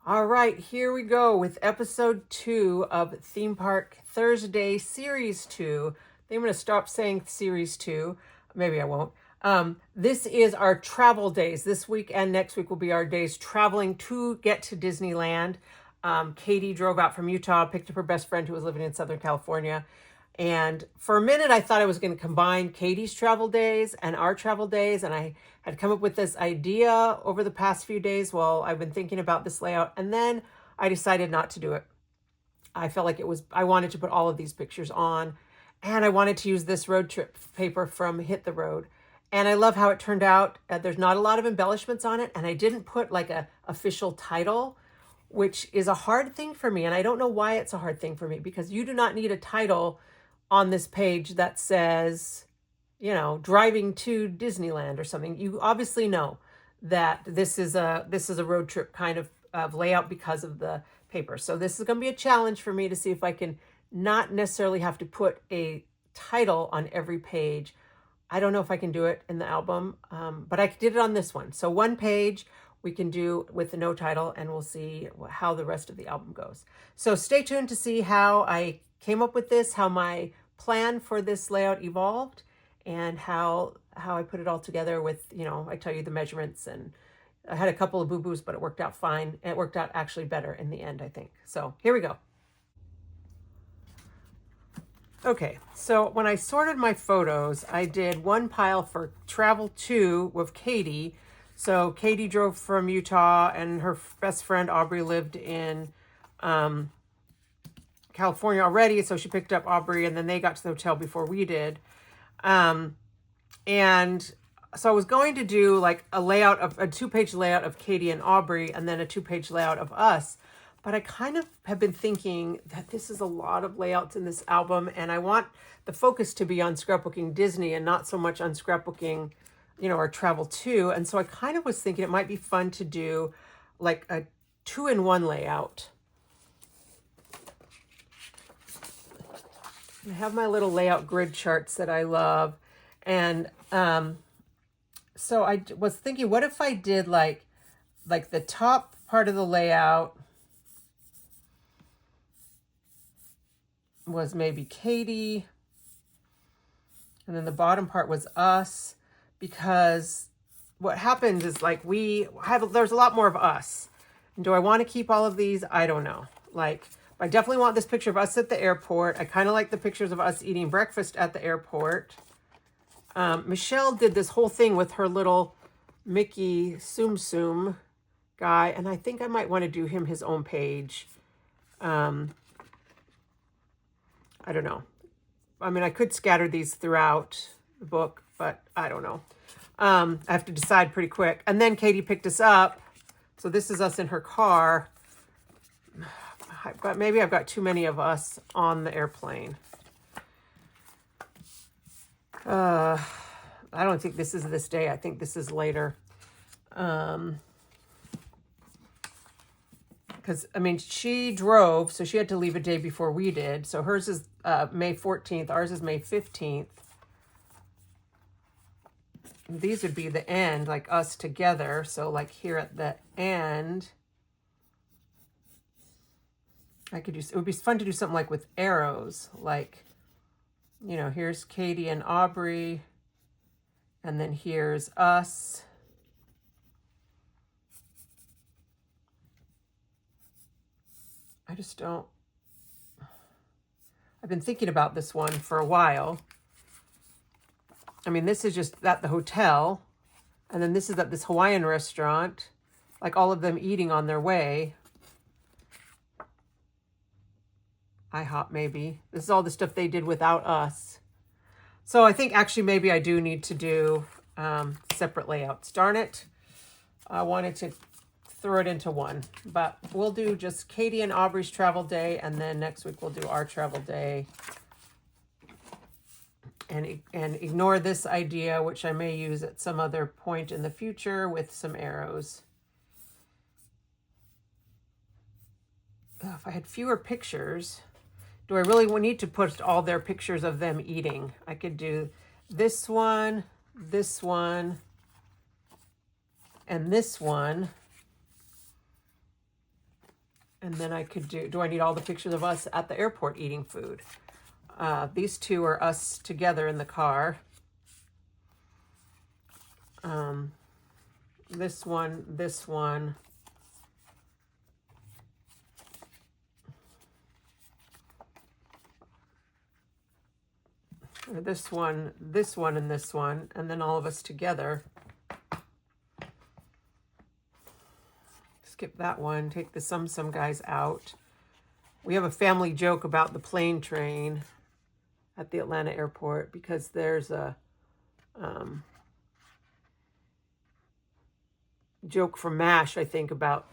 All right, here we go with episode 2 of Theme Park Thursday Series 2. I think I'm going to stop saying Series 2. Maybe I won't. This is our travel days. This week and next week will be our days traveling to get to Disneyland. Katie drove out from Utah, picked up her best friend who was living in Southern California. And for a minute, I thought I was going to combine Katie's travel days and our travel days. And I had come up with this idea over the past few days while I've been thinking about this layout. And then I decided not to do it. I felt like I wanted to put all of these pictures on. And I wanted to use this road trip paper from Hit the Road. And I love how it turned out. There's not a lot of embellishments on it. And I didn't put like a official title, which is a hard thing for me. And I don't know why it's a hard thing for me, because you do not need a title on this page that says, driving to Disneyland or something. You obviously know that this is a road trip kind of layout because of the paper. So this is going to be a challenge for me to see if I can not necessarily have to put a title on every page. I don't know if I can do it in the album, but I did it on this one. So one page we can do with the no title, and we'll see how the rest of the album goes. So stay tuned to see how I came up with this, how my plan for this layout evolved, and how I put it all together with, I tell you the measurements, and I had a couple of boo-boos, but it worked out fine. It worked out actually better in the end, I think. So here we go. Okay, so when I sorted my photos, I did one pile for travel to with Katie. So Katie drove from Utah, and her best friend Aubrey lived in California already, so she picked up Aubrey, and then they got to the hotel before we did. And so I was going to do like a 2-page layout of Katie and Aubrey, and then a 2-page layout of us. But I kind of have been thinking that this is a lot of layouts in this album, and I want the focus to be on scrapbooking Disney and not so much on scrapbooking, our travel too. And so I kind of was thinking it might be fun to do like a 2-in-1 layout. I have my little layout grid charts that I love. And so I was thinking, what if I did like the top part of the layout was maybe Katie, and then the bottom part was us, because what happened is there's a lot more of us. And do I want to keep all of these? I don't know. I definitely want this picture of us at the airport. I kind of like the pictures of us eating breakfast at the airport. Michelle did this whole thing with her little Mickey Tsum Tsum guy, and I think I might want to do him his own page. I don't know. I mean, I could scatter these throughout the book, but I don't know. I have to decide pretty quick. And then Katie picked us up. So this is us in her car. But maybe I've got too many of us on the airplane. I don't think this is this day. I think this is later. Because, she drove, so she had to leave a day before we did. So hers is May 14th. Ours is May 15th. These would be the end, like us together. So like here at the end, it would be fun to do something like with arrows, like, here's Katie and Aubrey, and then here's us. I've been thinking about this one for a while. This is just at the hotel, and then this is at this Hawaiian restaurant, like all of them eating on their way. IHOP, maybe. This is all the stuff they did without us. So I think actually maybe I do need to do separate layouts. Darn it. I wanted to throw it into one, but we'll do just Katie and Aubrey's travel day, and then next week we'll do our travel day. And ignore this idea, which I may use at some other point in the future with some arrows. If I had fewer pictures, do I really need to put all their pictures of them eating? I could do this one, and this one, And then I could do I need all the pictures of us at the airport eating food? These two are us together in the car. This one, this one. This one, and this one, and then all of us together. Skip that one, take the some guys out. We have a family joke about the plane train at the Atlanta airport because there's a joke from MASH, I think, about,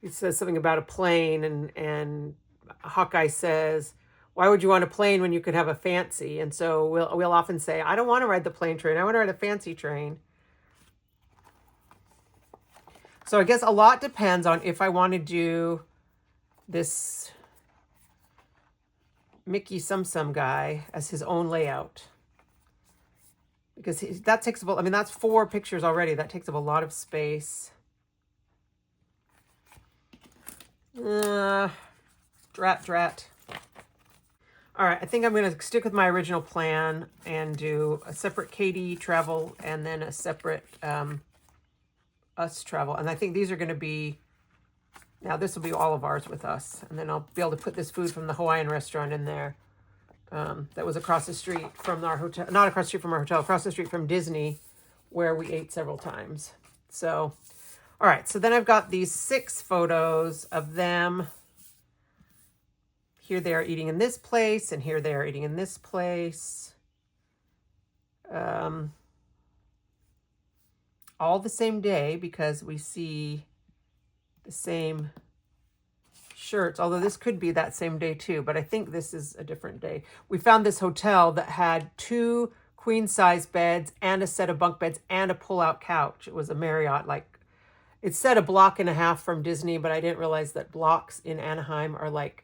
it says something about a plane, and Hawkeye says, why would you want a plane when you could have a fancy? And so we'll often say, I don't want to ride the plane train. I want to ride a fancy train. So I guess a lot depends on if I want to do this Mickey Sum guy as his own layout. Because that takes up, I mean, that's 4 pictures already. That takes up a lot of space. Drat. All right, I think I'm going to stick with my original plan and do a separate Katie travel and then a separate us travel. And I think these are going to be, now this will be all of ours with us. And then I'll be able to put this food from the Hawaiian restaurant in there. That was across the street from our hotel, not across the street from our hotel, across the street from Disney, where we ate several times. So, all right, so then I've got these 6 photos of them. Here they are eating in this place, and here they are eating in this place. All the same day, because we see the same shirts, although this could be that same day too, but I think this is a different day. We found this hotel that had 2 queen-size beds and a set of bunk beds and a pull-out couch. It was a Marriott, like, it said a block and a half from Disney, but I didn't realize that blocks in Anaheim are like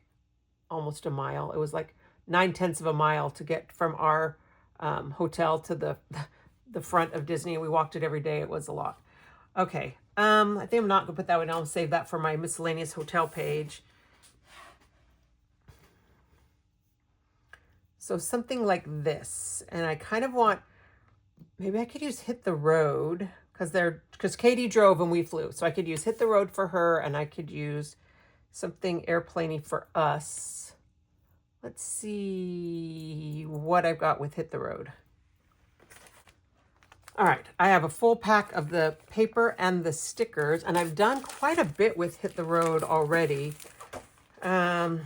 almost a mile. It was like 9/10 of a mile to get from our hotel to the front of Disney. We walked it every day. It was a lot. Okay. I think I'm not going to put that one. I'll save that for my miscellaneous hotel page. So something like this. And I kind of want, maybe I could use Hit the Road because Katie drove and we flew. So I could use Hit the Road for her, and I could use something airplane-y for us. Let's see what I've got with Hit the Road. All right, I have a full pack of the paper and the stickers, and I've done quite a bit with Hit the Road already. I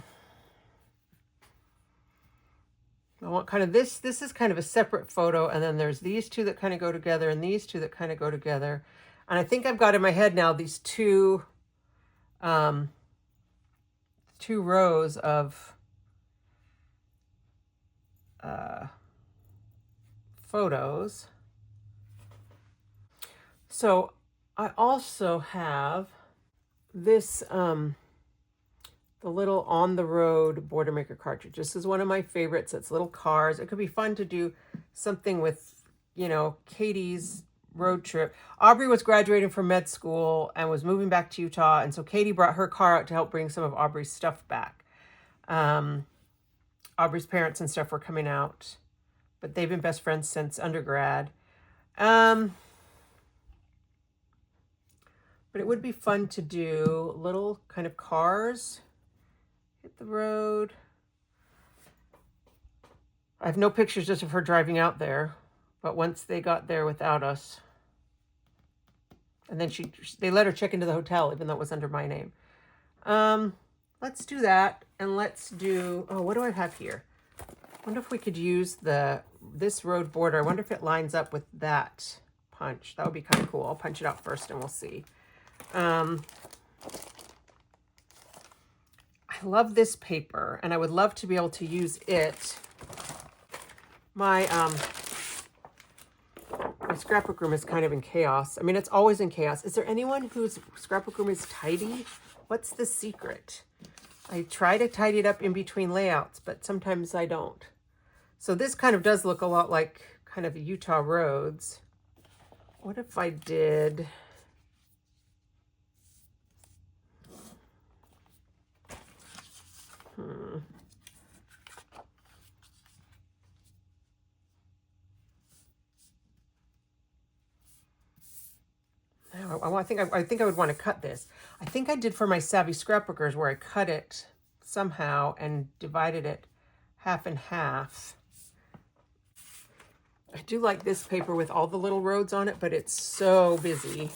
want kind of this is kind of a separate photo, and then there's these 2 that kind of go together and these 2 that kind of go together. And I think I've got in my head now these 2 rows of photos. So I also have this, the little On the Road Border Maker cartridge. This is one of my favorites. It's little cars. It could be fun to do something with, you know, Katie's road trip. Aubrey was graduating from med school and was moving back to Utah. And so Katie brought her car out to help bring some of Aubrey's stuff back. Aubrey's parents and stuff were coming out, but they've been best friends since undergrad. But it would be fun to do little kind of cars. Hit the Road. I have no pictures just of her driving out there, but once they got there without us, and then they let her check into the hotel, even though it was under my name. Let's do that, and let's do, oh, what do I have here? I wonder if we could use this road border. I wonder if it lines up with that punch. That would be kind of cool. I'll punch it out first, and we'll see. I love this paper, and I would love to be able to use it. My scrapbook room is kind of in chaos. I mean, it's always in chaos. Is there anyone whose scrapbook room is tidy? What's the secret? I try to tidy it up in between layouts, but sometimes I don't. So this kind of does look a lot like kind of Utah roads. What if I did... I think I would want to cut this. I think I did for my Savvy Scrapbookers where I cut it somehow and divided it half and half. I do like this paper with all the little roads on it, but it's so busy.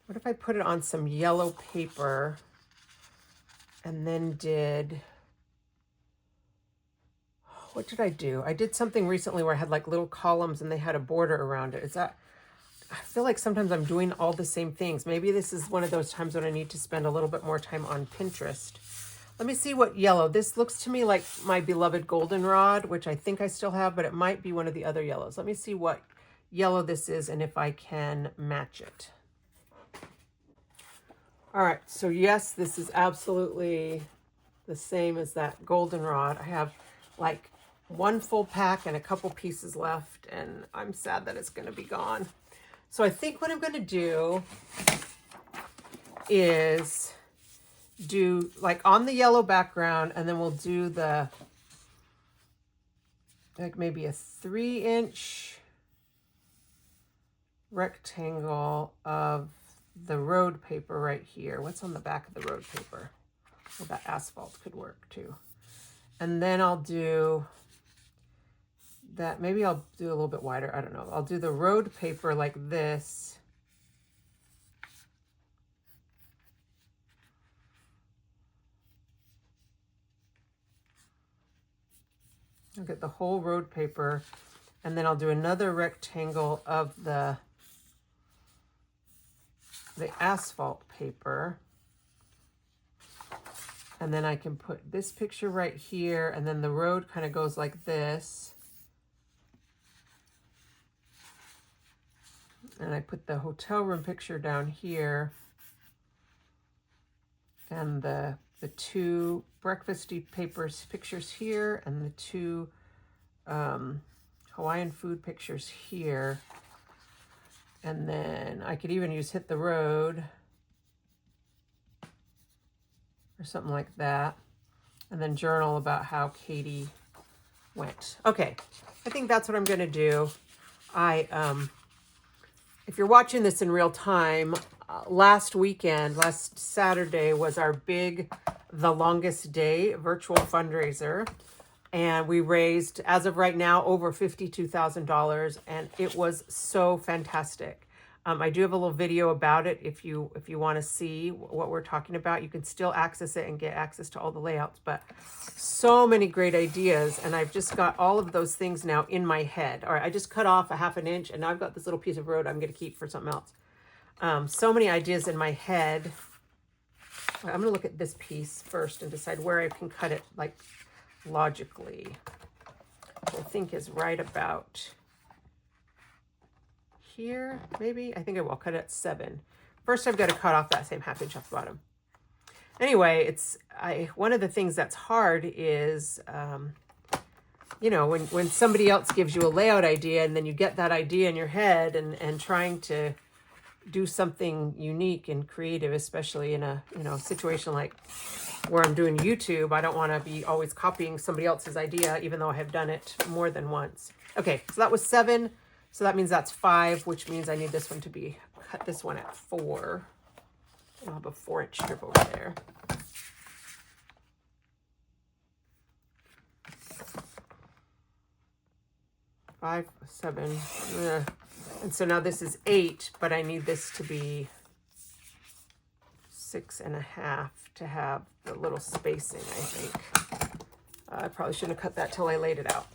What if I put it on some yellow paper and then did, what did I do? I did something recently where I had like little columns and they had a border around it. I feel like sometimes I'm doing all the same things. Maybe this is one of those times when I need to spend a little bit more time on Pinterest. Let me see what yellow. This looks to me like my beloved goldenrod, which I think I still have, but it might be one of the other yellows. Let me see what yellow this is and if I can match it. All right, so yes, this is absolutely the same as that goldenrod. I have like one full pack and a couple pieces left, and I'm sad that it's gonna be gone. So I think what I'm gonna do is do like on the yellow background, and then we'll do the, like maybe a 3-inch rectangle of the road paper right here. What's on the back of the road paper? Well, that asphalt could work too. And then I'll do that. Maybe I'll do a little bit wider. I don't know. I'll do the road paper like this. I'll get the whole road paper, and then I'll do another rectangle of the asphalt paper. And then I can put this picture right here, and then the road kind of goes like this. And I put the hotel room picture down here, and the two breakfasty pictures here, and the two Hawaiian food pictures here. And then I could even use Hit the Road or something like that. And then journal about how Katie went. Okay, I think that's what I'm gonna do. If you're watching this in real time, last Saturday was our big The Longest Day virtual fundraiser. And we raised, as of right now, over $52,000, and it was so fantastic. I do have a little video about it if you want to see what we're talking about. You can still access it and get access to all the layouts, but so many great ideas, and I've just got all of those things now in my head. All right, I just cut off a 1/2 inch, and now I've got this little piece of road I'm going to keep for something else. So many ideas in my head. I'm going to look at this piece first and decide where I can cut it, like, logically. I think is right about here, maybe. I think I will cut it at 7. First, I've got to cut off that same 1/2 inch off the bottom. Anyway, one of the things that's hard is, you know, when somebody else gives you a layout idea, and then you get that idea in your head, and trying to do something unique and creative, especially in a situation like where I'm doing YouTube. I don't want to be always copying somebody else's idea, even though I have done it more than once. Okay, so that was 7. So that means that's 5, which means I need this one to be, cut this one at 4. I'll have a 4-inch strip over there. Five, 7, and so now this is 8, but I need this to be 6.5 to have the little spacing, I think. I probably shouldn't have cut that till I laid it out.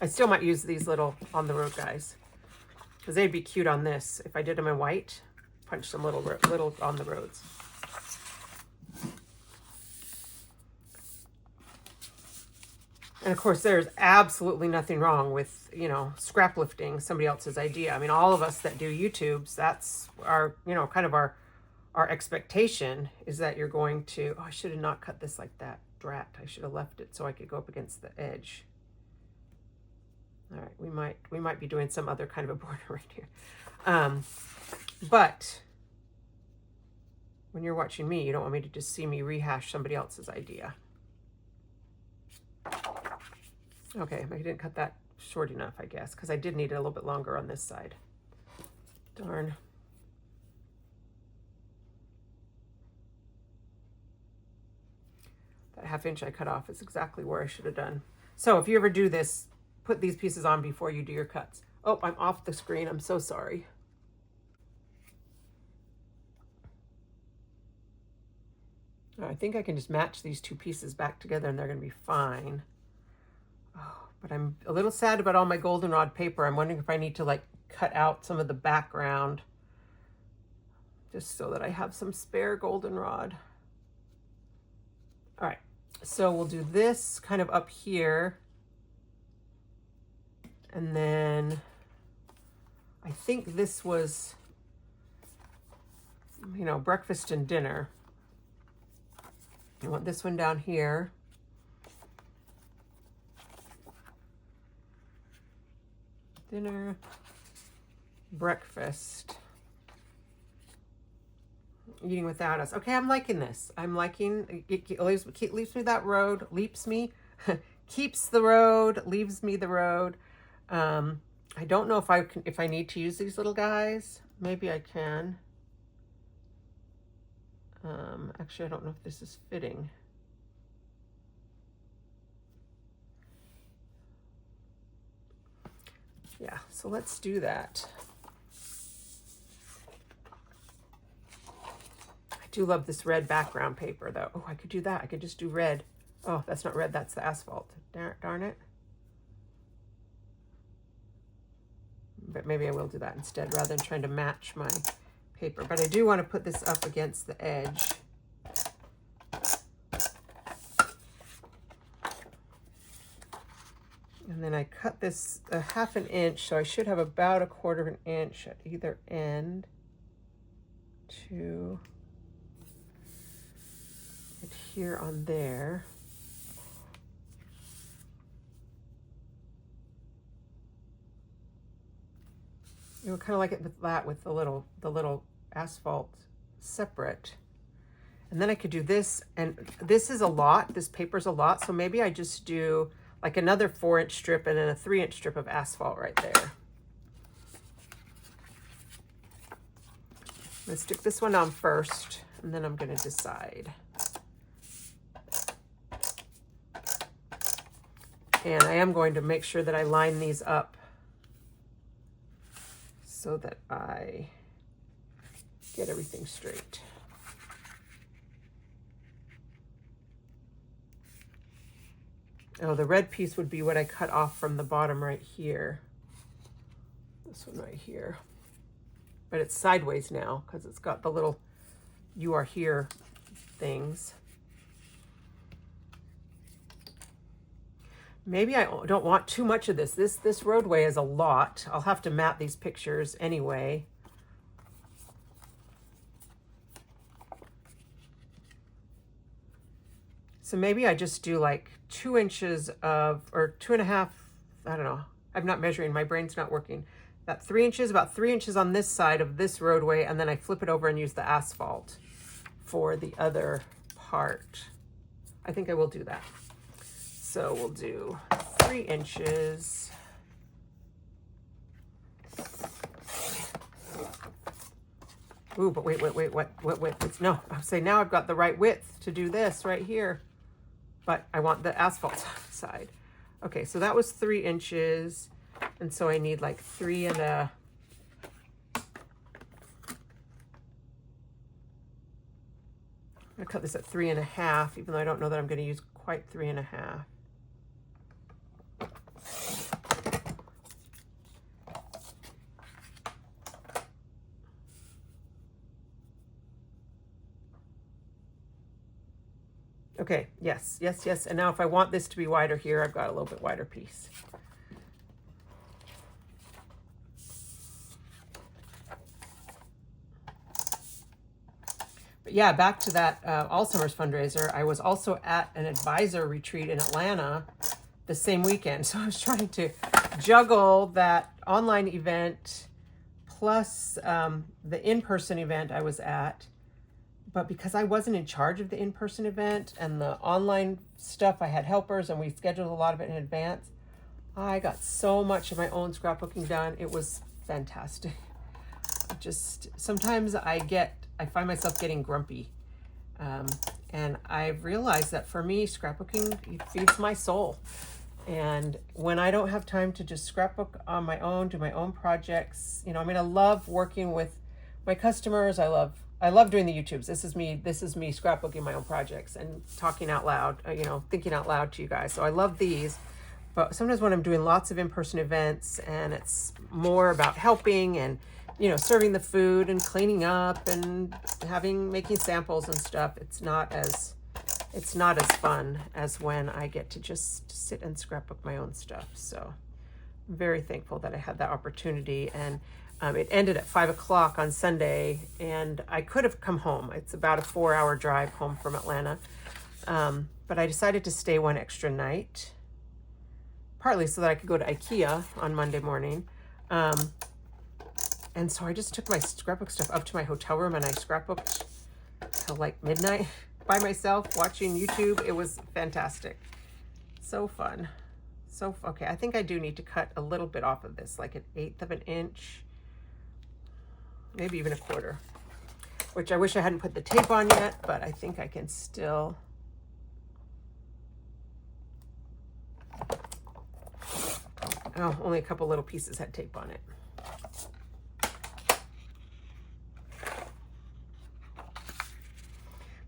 I still might use these little on the road guys, because they'd be cute on this. If I did them in white, punch some little on the roads. And of course, there's absolutely nothing wrong with, scrap lifting somebody else's idea. I mean, all of us that do YouTubes, that's our, kind of our expectation is that you're going to, I should have not cut this like that. Drat, I should have left it so I could go up against the edge. All right, we might be doing some other kind of a border right here. But when you're watching me, you don't want me to just see me rehash somebody else's idea. Okay, I didn't cut that short enough, I guess, because I did need it a little bit longer on this side. Darn. That 1/2 inch I cut off is exactly where I should have done. So if you ever do this, put these pieces on before you do your cuts. Oh, I'm off the screen. I'm so sorry. I think I can just match these 2 pieces back together and they're going to be fine. Oh, but I'm a little sad about all my goldenrod paper. I'm wondering if I need to like cut out some of the background just so that I have some spare goldenrod. All right, so we'll do this kind of up here. And then I think this was, you know, breakfast and dinner. I want this one down here. Dinner, breakfast, eating without us. Okay, I'm liking this. I'm liking, it leaves me that road, leaps me, keeps the road, leaves me the road. I don't know if I need to use these little guys. Maybe I can. Actually, I don't know if this is fitting. Yeah, so let's do that. I do love this red background paper though. Oh, I could do that. I could just do red. Oh, that's not red, that's the asphalt. Darn it. But maybe I will do that instead rather than trying to match my paper. But I do want to put this up against the edge. And then I cut this 1/2 inch, so I should have about 1/4 inch at either end to adhere on there. You know, kind of like it with that, with the little asphalt separate. And then I could do this, and this is a lot, this paper's a lot, so maybe I just do like another 4-inch strip and then a 3-inch strip of asphalt right there. I'm gonna stick this one on first, and then I'm gonna decide. And I am going to make sure that I line these up so that I get everything straight. Oh, the red piece would be what I cut off from the bottom right here. This one right here. But it's sideways now because it's got the little "you are here" things. Maybe I don't want too much of this. This roadway is a lot. I'll have to map these pictures anyway. So maybe I just do like 2 inches of, or 2.5, I don't know. I'm not measuring, my brain's not working. About 3 inches, about 3 inches on this side of this roadway, and then I flip it over and use the asphalt for the other part. I think I will do that. So we'll do 3 inches. Ooh, but wait, what width? It's, no, I'll say now I've got the right width to do this right here, but I want the asphalt side. Okay, so that was 3 inches, and so I need like 3 and a, I'm gonna cut this at 3.5, even though I don't know that I'm gonna use quite 3.5. Okay, yes. And now if I want this to be wider here, I've got a little bit wider piece. But yeah, back to that Alzheimer's fundraiser. I was also at an advisor retreat in Atlanta the same weekend. So I was trying to juggle that online event plus the in-person event I was at. But because I wasn't in charge of the in-person event and the online stuff, I had helpers and we scheduled a lot of it in advance. I got so much of my own scrapbooking done. It was fantastic. Just sometimes I find myself getting grumpy. And I've realized that for me, scrapbooking, it feeds my soul. And when I don't have time to just scrapbook on my own, do my own projects, I love working with my customers. I love doing the YouTubes. This is me scrapbooking my own projects and talking out loud, thinking out loud to you guys. So I love these. But sometimes when I'm doing lots of in-person events and it's more about helping and, serving the food and cleaning up and making samples and stuff, it's not as fun as when I get to just sit and scrapbook my own stuff. So I'm very thankful that I had that opportunity. And it ended at 5 o'clock on Sunday, and I could have come home. It's about a 4-hour drive home from Atlanta. But I decided to stay one extra night, partly so that I could go to IKEA on Monday morning. And so I just took my scrapbook stuff up to my hotel room and I scrapbooked till like midnight by myself watching YouTube. It was fantastic. So fun. Okay, I think I do need to cut a little bit off of this, like 1/8 of an inch, maybe even 1/4, which I wish I hadn't put the tape on yet, but I think I can still. Oh, only a couple little pieces had tape on it.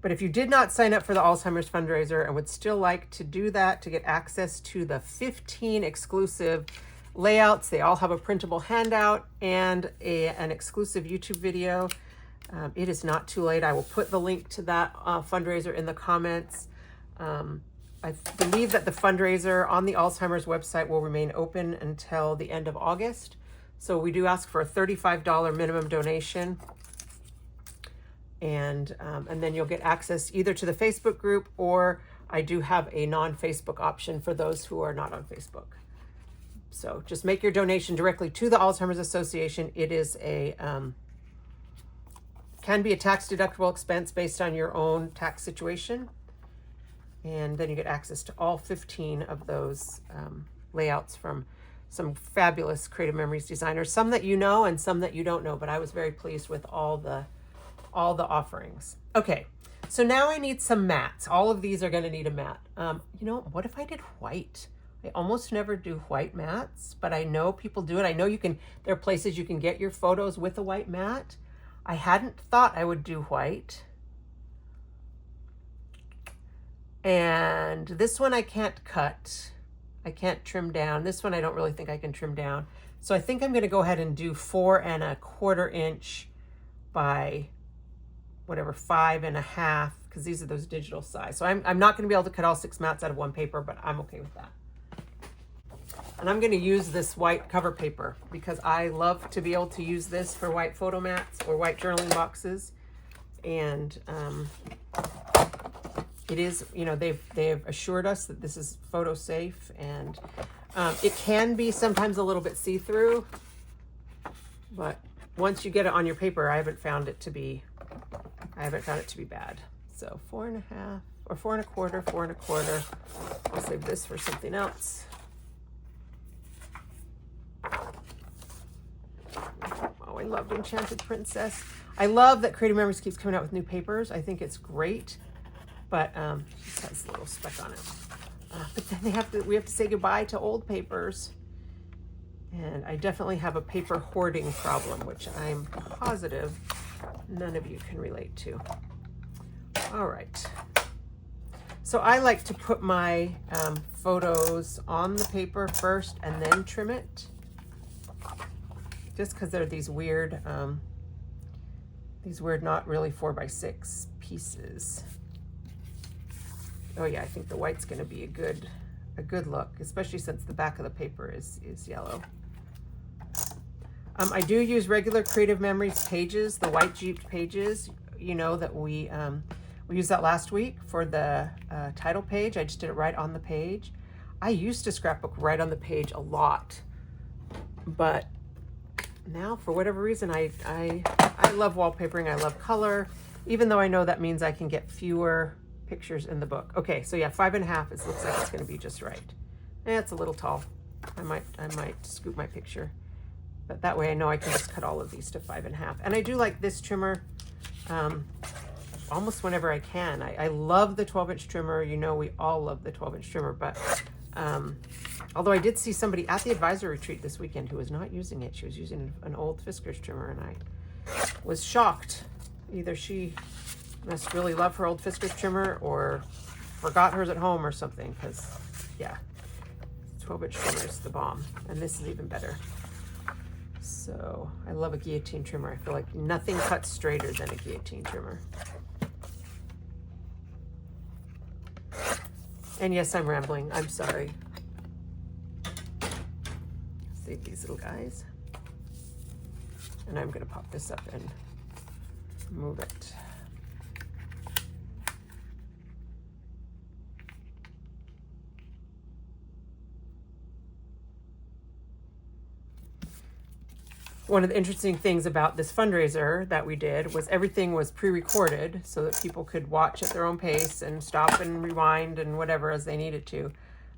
But if you did not sign up for the Alzheimer's fundraiser and would still like to do that to get access to the 15 exclusive layouts, they all have a printable handout and an exclusive YouTube video. It is not too late. I will put the link to that fundraiser in the comments. I believe that the fundraiser on the Alzheimer's website will remain open until the end of August. So we do ask for a $35 minimum donation. And then you'll get access either to the Facebook group, or I do have a non-Facebook option for those who are not on Facebook. So just make your donation directly to the Alzheimer's Association. It is can be a tax deductible expense based on your own tax situation. And then you get access to all 15 of those layouts from some fabulous Creative Memories designers, some that you know and some that you don't know, but I was very pleased with all the offerings. Okay, so now I need some mats. All of these are going to need a mat. What if I did white? I almost never do white mats, but I know people do it. I know there are places you can get your photos with a white mat. I hadn't thought I would do white. And this one I can't cut. I can't trim down. This one I don't really think I can trim down. So I think I'm going to go ahead and do 4 1/4 inch by 5 1/2, because these are those digital size. So I'm not going to be able to cut all 6 mats out of one paper, but I'm okay with that. And I'm going to use this white cover paper because I love to be able to use this for white photo mats or white journaling boxes. And it is, they've assured us that this is photo safe, and it can be sometimes a little bit see-through, but once you get it on your paper, I haven't found it to be bad. So 4 1/2 or 4 1/4, 4 1/4. I'll save this for something else. Oh, I love Enchanted Princess. I love that Creative Memories keeps coming out with new papers. I think it's great, but it just has a little speck on it. But then we have to say goodbye to old papers. And I definitely have a paper hoarding problem, which I'm positive none of you can relate to. All right. So I like to put my photos on the paper first and then trim it, just because they're these weird not really 4x6 pieces. Oh yeah, I think the white's going to be a good look, especially since the back of the paper is yellow. I do use regular Creative Memories pages, the white jeeped pages. You know that we used that last week for the title page. I just did it right on the page. I used to scrapbook right on the page a lot, but now for whatever reason, I love wallpapering. I love color, even though I know that means I can get fewer pictures in the book. Okay, so yeah, 5 1/2. It looks like it's going to be just right. It's a little tall. I might scoop my picture, but that way I know I can just cut all of these to 5.5. And I do like this trimmer almost whenever I can. I love the 12-inch trimmer. You know, we all love the 12-inch trimmer, but although I did see somebody at the advisor retreat this weekend who was not using it. She was using an old Fiskars trimmer, and I was shocked. Either she must really love her old Fiskars trimmer or forgot hers at home or something, because yeah, 12-inch trimmer is the bomb, and this is even better. So I love a guillotine trimmer. I feel like nothing cuts straighter than a guillotine trimmer. And yes, I'm rambling. I'm sorry. Save these little guys. And I'm going to pop this up and move it. One of the interesting things about this fundraiser that we did was everything was pre-recorded so that people could watch at their own pace and stop and rewind and whatever as they needed to.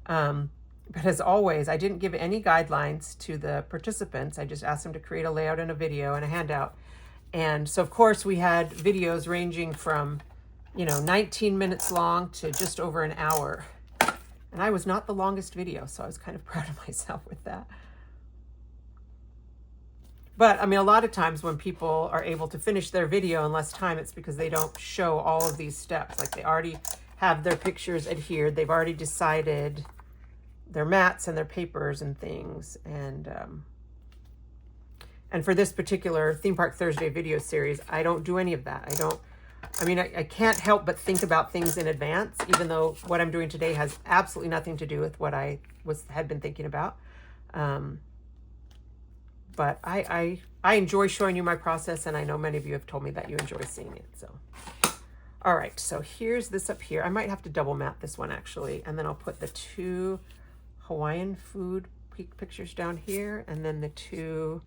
But as always, I didn't give any guidelines to the participants. I just asked them to create a layout and a video and a handout. And so, of course, we had videos ranging from, 19 minutes long to just over an hour. And I was not the longest video, so I was kind of proud of myself with that. But I mean, a lot of times when people are able to finish their video in less time, it's because they don't show all of these steps. Like they already have their pictures adhered. They've already decided their mats and their papers and things. And for this particular Theme Park Thursday video series, I don't do any of that. I can't help but think about things in advance, even though what I'm doing today has absolutely nothing to do with what I had been thinking about. But I enjoy showing you my process, and I know many of you have told me that you enjoy seeing it. So, all right, so here's this up here. I might have to double mat this one actually, and then I'll put the 2 Hawaiian food pictures down here, and then the 2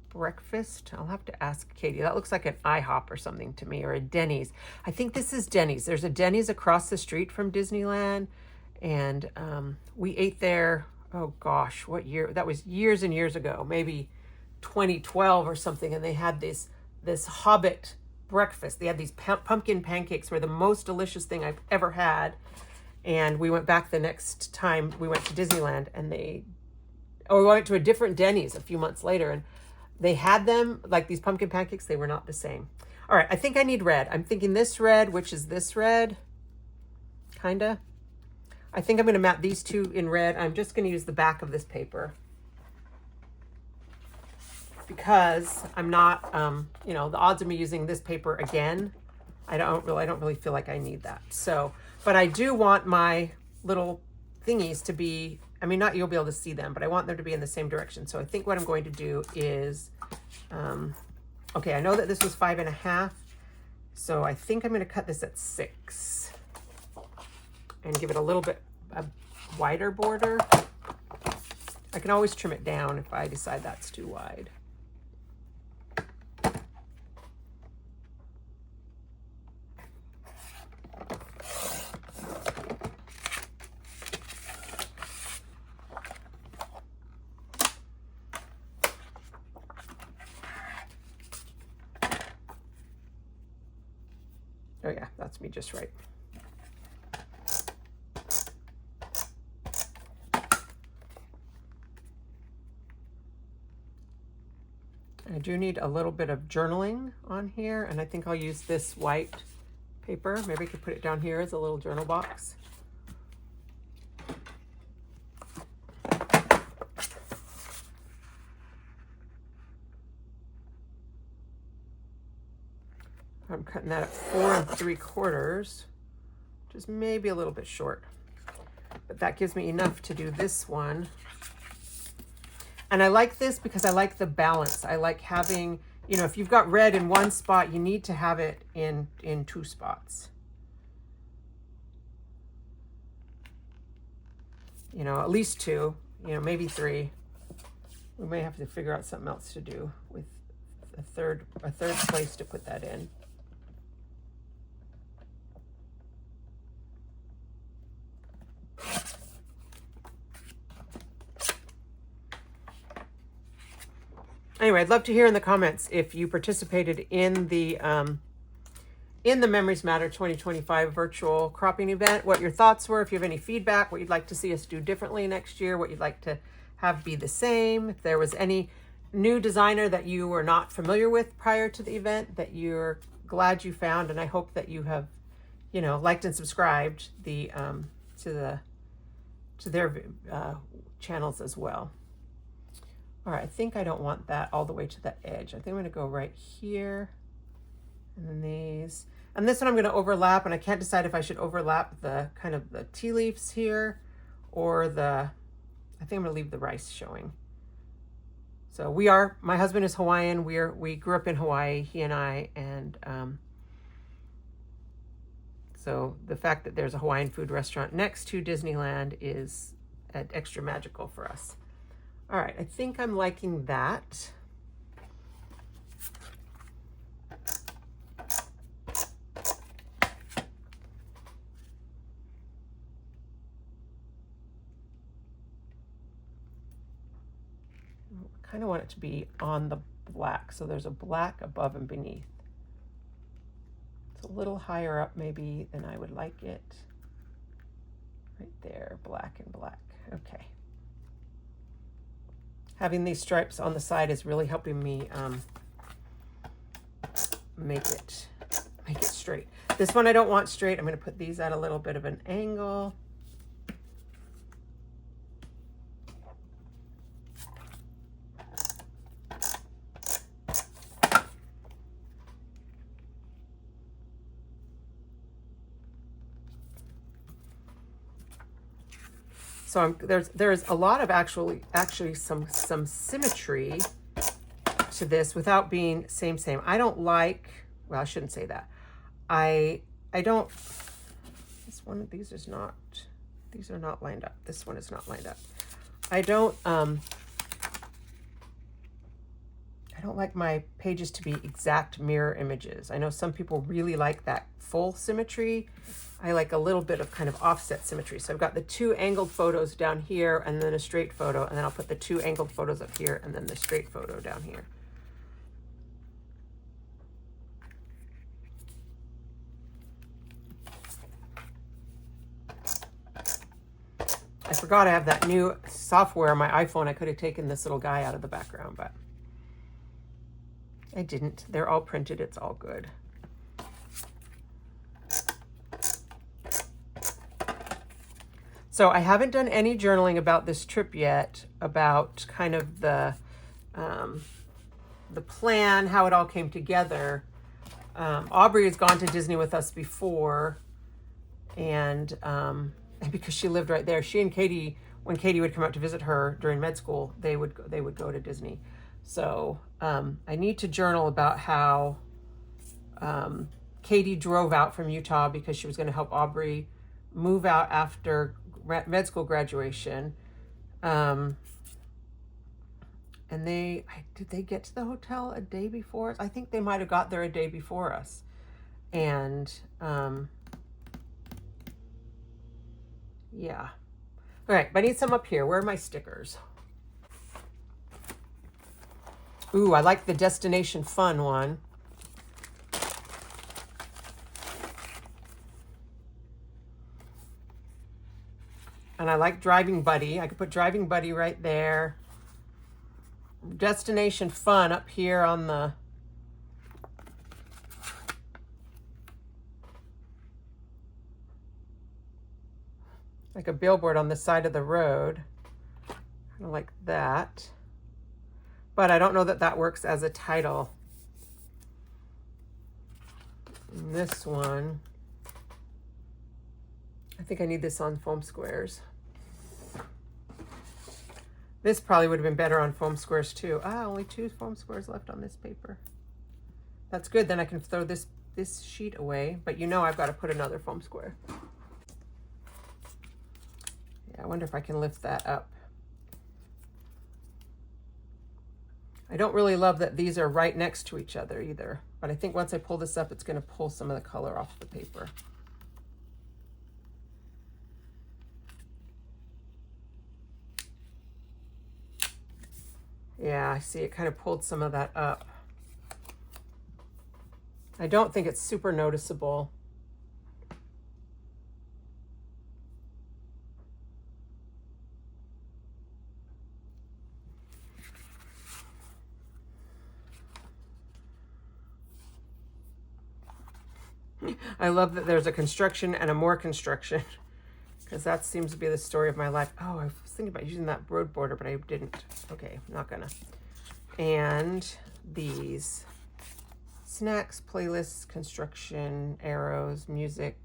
breakfast. I'll have to ask Katie. That looks like an IHOP or something to me, or a Denny's. I think this is Denny's. There's a Denny's across the street from Disneyland, and we ate there. Oh gosh, what year? That was years and years ago, maybe 2012 or something. And they had this Hobbit breakfast. They had these pumpkin pancakes were the most delicious thing I've ever had. And we went back the next time we went to Disneyland, and we went to a different Denny's a few months later, and they had them like these pumpkin pancakes. They were not the same. All right, I think I need red. I'm thinking this red, which is this red, kinda. I think I'm going to mat these 2 in red. I'm just going to use the back of this paper because I'm not, the odds of me using this paper again, I don't really feel like I need that. So, but I do want my little thingies to be, not you'll be able to see them, but I want them to be in the same direction. So I think what I'm going to do is, okay, I know that this was 5.5. So I think I'm going to cut this at 6. And give it a little bit a wider border. I can always trim it down if I decide that's too wide. Oh yeah, that's me just right. I do need a little bit of journaling on here, and I think I'll use this white paper. Maybe I could put it down here as a little journal box. I'm cutting that at 4 3/4, which is maybe a little bit short, but that gives me enough to do this one. And I like this because I like the balance. I like having, if you've got red in one spot, you need to have it in 2 spots. At least 2, maybe 3. We may have to figure out something else to do with a third place to put that in. Anyway, I'd love to hear in the comments if you participated in the Memories Matter 2025 virtual cropping event, what your thoughts were, if you have any feedback, what you'd like to see us do differently next year, what you'd like to have be the same, if there was any new designer that you were not familiar with prior to the event that you're glad you found. And I hope that you have, liked and subscribed to their channels as well. All right, I think I don't want that all the way to the edge. I think I'm going to go right here, and then these. And this one I'm going to overlap, and I can't decide if I should overlap the kind of the tea leaves here or I think I'm going to leave the rice showing. So my husband is Hawaiian. We grew up in Hawaii, he and I, and so the fact that there's a Hawaiian food restaurant next to Disneyland is extra magical for us. All right, I think I'm liking that. I kind of want it to be on the black, so there's a black above and beneath. It's a little higher up maybe than I would like it. Right there, black and black. Okay. Having these stripes on the side is really helping me make it straight. This one I don't want straight. I'm going to put these at a little bit of an angle. So there's a lot of actually some symmetry to this without being same. I don't like, well, I shouldn't say that. I don't, these are not lined up. This one is not lined up. I don't like my pages to be exact mirror images. I know some people really like that full symmetry. I like a little bit of kind of offset symmetry. So I've got the two angled photos down here and then a straight photo, and then I'll put the two angled photos up here and then the straight photo down here. I forgot I have that new software on my iPhone. I could have taken this little guy out of the background, but I didn't. They're all printed. It's all good. So I haven't done any journaling about this trip yet, about kind of the plan, how it all came together. Aubrey has gone to Disney with us before, and because she lived right there, she and Katie, when Katie would come out to visit her during med school, they would go to Disney. So I need to journal about how Katie drove out from Utah because she was going to help Aubrey move out after med school graduation. And did they get to the hotel a day before us? I think they might have got there a day before us. And yeah. All right, but I need some up here. Where are my stickers? Ooh, I like the Destination Fun one. And I like Driving Buddy. I could put Driving Buddy right there. Destination Fun up here on the like a billboard on the side of the road. Kind of like that. But I don't know that that works as a title. And this one, I think I need this on foam squares. This probably would have been better on foam squares too. Only 2 foam squares left on this paper. That's good, then I can throw this sheet away, but I've got to put another foam square. Yeah, I wonder if I can lift that up. I don't really love that these are right next to each other either, but I think once I pull this up, it's going to pull some of the color off the paper. Yeah, I see it kind of pulled some of that up. I don't think it's super noticeable. I love that there's a construction and a more construction, because that seems to be the story of my life. Oh, I was thinking about using that road border, but I didn't. Okay, not gonna. And these snacks, playlists, construction, arrows, music.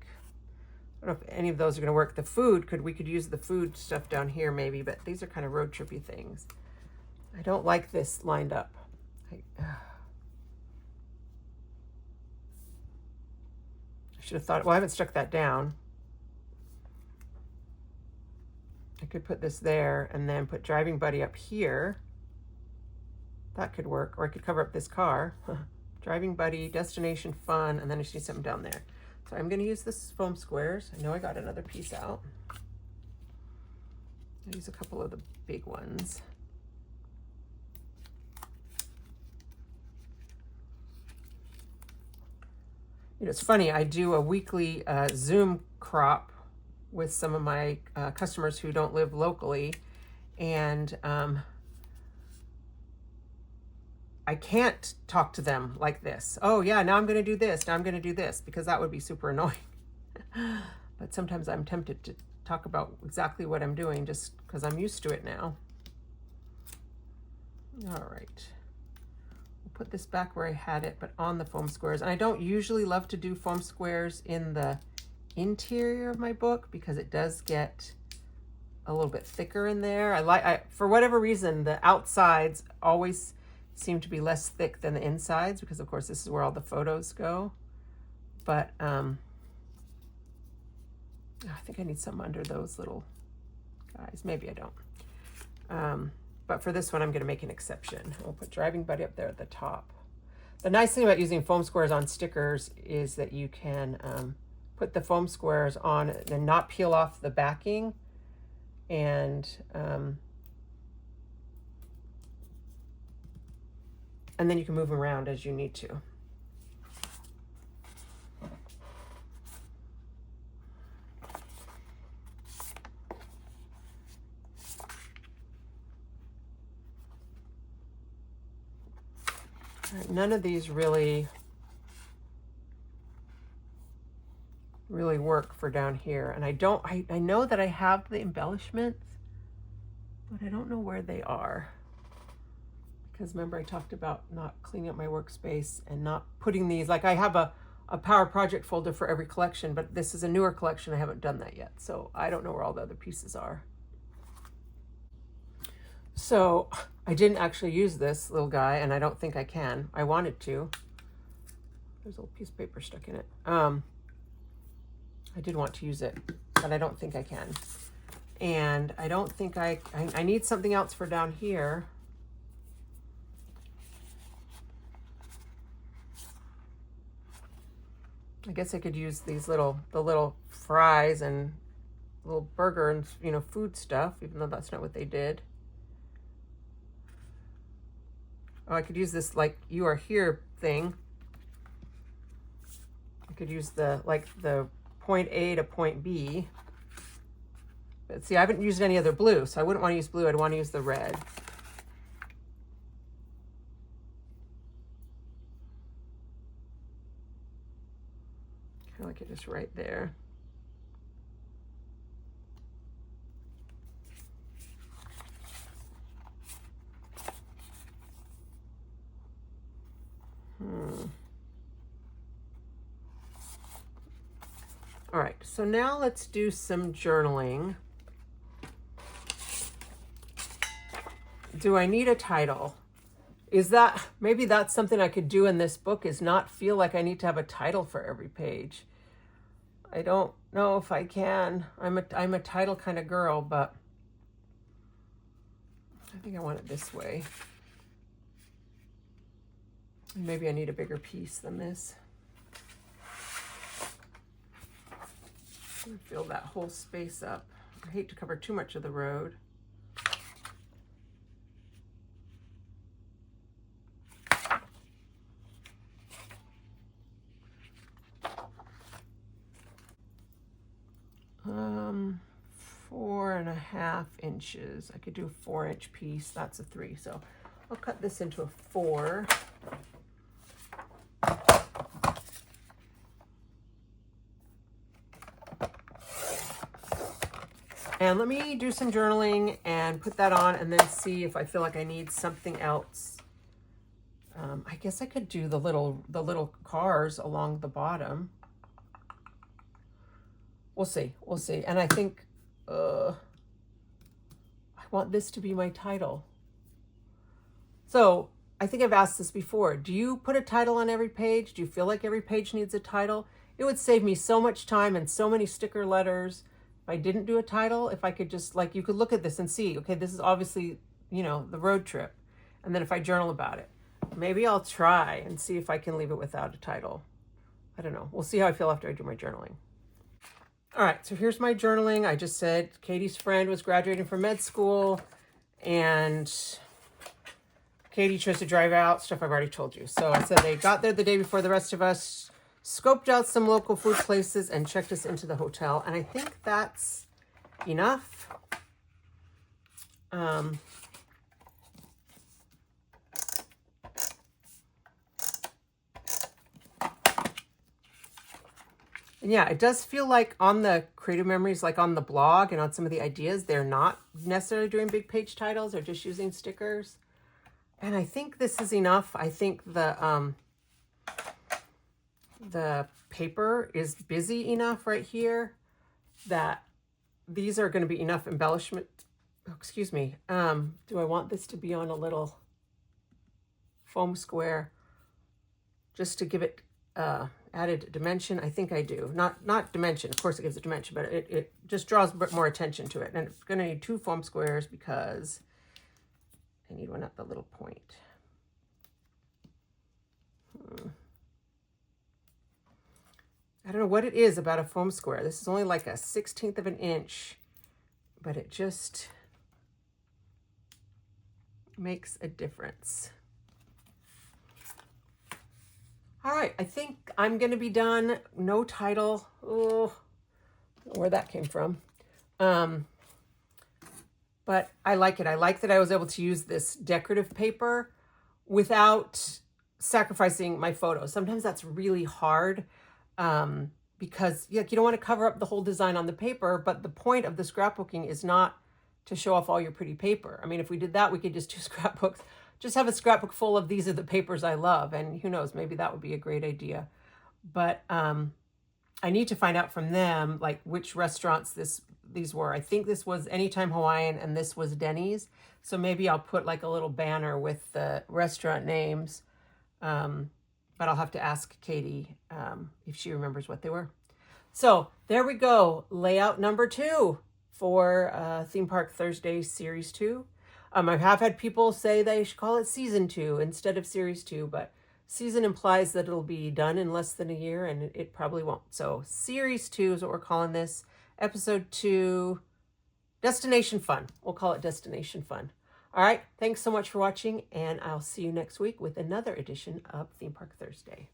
I don't know if any of those are gonna work. The food, we could use the food stuff down here maybe, but these are kind of road trippy things. I don't like this lined up. I should have thought, well, I haven't stuck that down. I could put this there and then put driving buddy up here. That could work. Or I could cover up this car. Driving buddy, destination fun, and then I just need something down there. So I'm gonna use this foam squares. I know I got another piece out. I'll use a couple of the big ones. You know, it's funny, I do a weekly Zoom crop with some of my customers who don't live locally, and I can't talk to them like this. Oh yeah, now I'm gonna do this, now I'm gonna do this, because that would be super annoying. But sometimes I'm tempted to talk about exactly what I'm doing just because I'm used to it now. All right. Put this back where I had it, but on the foam squares. And I don't usually love to do foam squares in the interior of my book because it does get a little bit thicker in there. For whatever reason, the outsides always seem to be less thick than the insides because of course this is where all the photos go. But I think I need some under those little guys. Maybe I don't. But for this one, I'm going to make an exception. I'll put driving buddy up there at the top. The nice thing about using foam squares on stickers is that you can put the foam squares on and not peel off the backing. And then you can move them around as you need to. None of these really work for down here. And I know that I have the embellishments, but I don't know where they are. Because remember I talked about not cleaning up my workspace and not putting these, like I have a Power Project folder for every collection, but this is a newer collection. I haven't done that yet. So I don't know where all the other pieces are. So I didn't actually use this little guy, and I don't think I can. I wanted to. There's a little piece of paper stuck in it. I did want to use it, but I don't think I can. And I don't think I need something else for down here. I guess I could use these the little fries and little burger and, you know, food stuff, even though that's not what they did. Oh, I could use this like you are here thing. I could use the point A to point B. But see, I haven't used any other blue, so I wouldn't want to use blue. I'd want to use the red. Kind of like it just right there. All right, so now let's do some journaling. Do I need a title? Maybe that's something I could do in this book, is not feel like I need to have a title for every page. I don't know if I can. I'm a title kind of girl, but I think I want it this way. Maybe I need a bigger piece than this. Fill that whole space up. I hate to cover too much of the road. 3.5 inches. I could do a 4-inch piece. That's a 3. So I'll cut this into a 4. And let me do some journaling and put that on and then see if I feel like I need something else. I guess I could do the little cars along the bottom. We'll see. We'll see. And I think I want this to be my title. So I think I've asked this before. Do you put a title on every page? Do you feel like every page needs a title? It would save me so much time and so many sticker letters if I didn't do a title. If I could just, like, you could look at this and see, okay, this is obviously, you know, the road trip. And then if I journal about it, maybe I'll try and see if I can leave it without a title. I don't know. We'll see how I feel after I do my journaling. All right, so here's my journaling. I just said Katie's friend was graduating from med school, and Katie chose to drive out, stuff I've already told you. So I said they got there the day before the rest of us, scoped out some local food places, and checked us into the hotel. And I think that's enough. And yeah, it does feel like on the creative memories, like on the blog and on some of the ideas, they're not necessarily doing big page titles. They're just using stickers. And I think this is enough. I think the paper is busy enough right here that these are going to be enough embellishment. Oh, excuse me. Do I want this to be on a little foam square just to give it added dimension? I think I do. Not dimension. Of course it gives it dimension, but it just draws more attention to it. And it's going to need 2 foam squares because I need one at the little point. I don't know what it is about a foam square. This is only like a 1/16 of an inch, but it just makes a difference. All right, I think I'm going to be done. No title. Oh, I don't know where that came from. But I like it. I like that I was able to use this decorative paper without sacrificing my photos. Sometimes that's really hard because you don't want to cover up the whole design on the paper, but the point of the scrapbooking is not to show off all your pretty paper. I mean, if we did that, we could just do scrapbooks. Just have a scrapbook full of these are the papers I love. And who knows, maybe that would be a great idea. But I need to find out from them, like, which restaurants these were. I think this was Anytime Hawaiian and this was Denny's. So maybe I'll put like a little banner with the restaurant names. But I'll have to ask Katie if she remembers what they were. So there we go. Layout number 2 for Theme Park Thursday Series 2. I have had people say they should call it Season 2 instead of Series 2, but season implies that it'll be done in less than a year, and it probably won't. So Series 2 is what we're calling this. Episode 2, Destination Fun. We'll call it Destination Fun. All right, thanks so much for watching, and I'll see you next week with another edition of Theme Park Thursday.